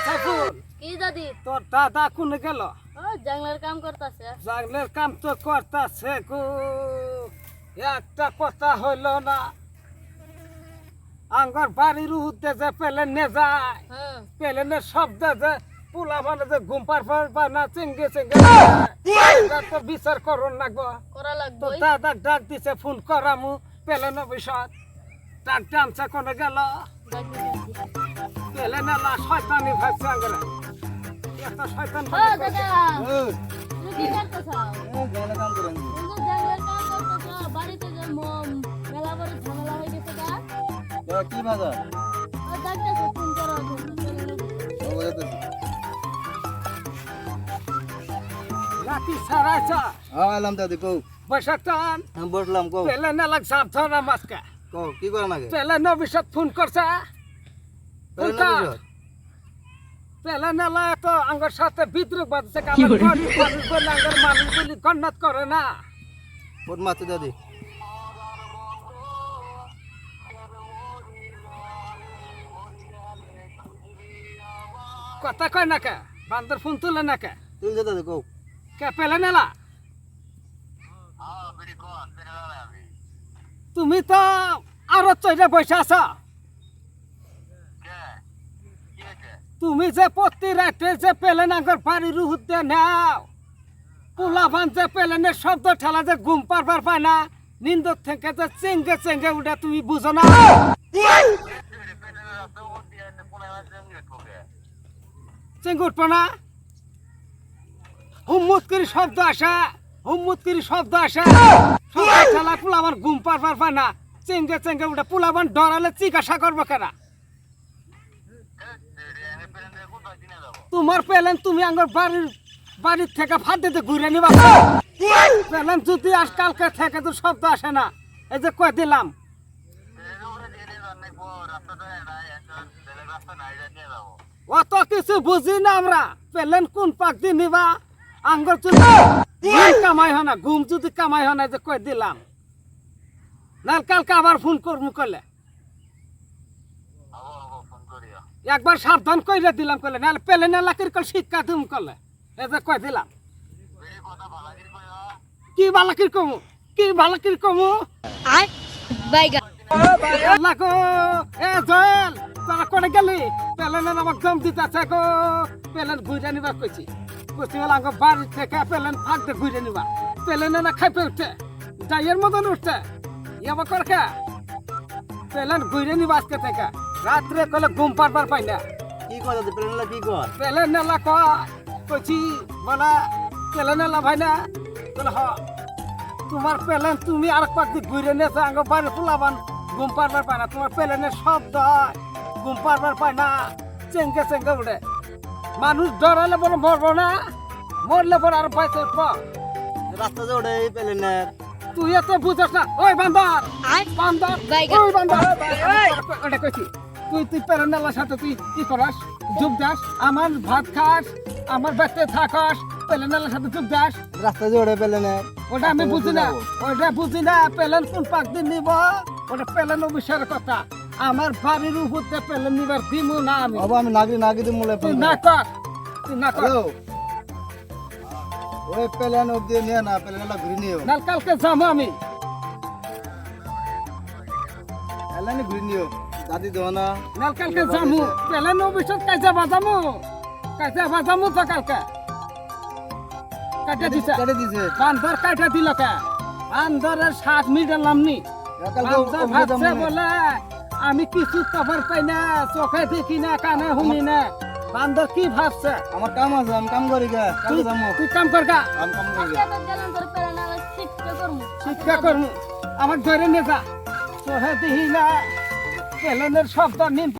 সাফুল কি দাদি তোর দাদা কোনে গেল? ও জাংলার কাম করতেছে। জাগলের কাম তো করতেছে গো, একটা কথা হইল না। আঙ্গর বাড়ির উদ্দেশ্যে পেলেন নে যায়, হ্যাঁ পেলেনের শব্দ যে পোলা মানে যে ঘুমপার পর না চেঙ্গে চেঙ্গে তো বিচার করুন না গো। করা তো লাগবে। দাদা ডাক দিছে ফোন করামু পেলেন বিষয় ডাক টানছে কোনে গেল? পেলেন না শয়তানি ভাবছে আঙ্গরে, এত শয়তান ও দাদা তুমি কি করতেছো? জানা কাম করেন তুমি জাংলার কাম করতেছো, বাড়িতে যে মেলা বড় ঝামেলা হয়ে গেছে গা। কি বাজার ও ডাক্তারকে ফোন করো। লাঠি ছাড়াইছা আলাম দাদি কও বৈশাখ টান আমি বসলাম কও পেলেন এলাক সাপ ধরা মাছকা কও কি করা লাগে পেলেন অভিষেক ফোন করছে পেলেন ফোনটা অভিষেক? পেলেন এলা তো আঙ্গর সাথে বিদ্রোহ বাঁধছে কামার মানুষ বলে আঙ্গর মানুষ বলি গণ্যত করে না। কোন মারছে দাদি কথা কয় না কে বান্দর ফোন তুলে না কে তুই যে দাদি কও কে পেলেন এলা? তুমি তো আরো চৈরে বসে আছ, তুমি যে প্রতি রাতে যে পেলেন আঙ্গর বাড়ির উহুদে নাও পোলাভান যে পেলেনের শব্দ ঠেলা যে ঘুম পারবার পায় না, নিন্দক থেকে যে চেঙ্গে চেঙ্গে উঠে তুমি বুঝো না? চেঙ্গে উঠবো না, হুম্মুত করে শব্দ আসে, হুম্মুত করে শব্দ আসে, শব্দ ঠেলা পোলাভান ঘুম পারবার পায় না, চেঙ্গে চেঙ্গে উঠে পোলাভান ডরালে জিজ্ঞাসা করবো কেনা? তোমার পেলেন তুমি আঙ্গর বাড়ির থেকে ফাঁদ দিতে ঘুরে নিবা পেলেন যদি আজ কালকে থেকে তো শব্দ আসে না, এই যে কয়ে দিলাম অত কিছু বুঝি না আমরা। পেলেন কোন পাক দিয়ে নিবা আঙ্গর যদি ঘুম কামাই হয় না, ঘুম যদি কামাই হয় না, যে কয়ে দিলাম না কালকে আবার ফোন করবো করলে একবার সাবধান কইরে দিলাম করলে নাহলে পেলেন এলাকার কল শিক্ষা তুমি করলে এই যে কয়ে দিলাম। কি বালাকির কমু, কি বালাকির কমু আয় বাইগা আল্লাহ গো, এ জয়েল তোরা করে গেলি? পেলেন আমাকে দম দিতেছে গো, পেলেন ঘুরে নিবা কইছি কইছি বলে আঙ্গ বাড়ি থেকে পেলেন ফাঁকতে ঘুরে নিবা, পেলেন না খাইপে উঠছে যাইয়ের মতন উঠছে ইয়াবা করকে পেলেন ঘুরে নিবা আজকে থেকে রাত্রে কলে ঘুম পারবার পাই না। কি কয় দাদি পেলেন কি কয় পেলেন নেলা কইছি বলে পেলেন নেলা ভাই না বলে হ তোমার পেলেন তুমি আর পাখি ঘুরে নিয়েছে আঙ্গ বাড়ি ফুলাবান ঘুম পারবার পায় না, তোমার পেলেনের শব্দ হয় ঘুম পারবার পায় না, চেঙ্গে চেঙ্গে উঠে মানুষ ডরালে বলে মরবো না, মরলে পরে আর বাইতে উঠব। রাস্তা যে ওটাই পেলেনের তুই এত বুঝছ না ওই বান্দর বান্দর ওই বান্দর ওটা কইছি তুই পেলেন নেলার সাথে তুই কি করাস যোগ দাস, আমার ভাত খাস আমার বাচ্চা থাকাস, পেলেন নেলার সাথে যোগ দাস। রাস্তা যে ওটাই পেলেনের ওটা আমি বুঝি না, ওটা বুঝি না পেলেন কোন পাক দিন নিব, ওটা পেলেন অভিষেকের কথা। আমার বাড়ির উপরতে পেলেন নিবার দিমু না আমি। বাবা আমি নাগরি দিম মূলে তুই না কর, তুই না কর। হ্যালো ওই পেলেন অব্দি নিয়ে না পেলেনলা ঘুরে নিও নাল কালকে যাবো আমি। পেলেন ঘুরে নিও দাদি দেও না নাল কালকে যাবো পেলেন অভিষেক কাজে বাজামু, কাজে বাজামু তো কালকে কাটে দিছে কেটে দিছে বান্দর কাটে দিল কে বান্দরের 7 মিনিট লামনি কালকে বান্দর ভাবছে বলে আমি কিছু খবর পাই না, চোখে দেখি না, কানে শুনি না। বান্দর কি ভাবছে? আমার কাম আছে আমি কাম করি গা কালকে যাবো তুই কাম কর গা, আমি কাম করি আজকে তো গেলাম তোর পেরানা শিক্ষা করমু। শিক্ষা করমু, আমার ধরে নিয়ে যা, চোখে দেখি না পেলেনের শব্দ নিম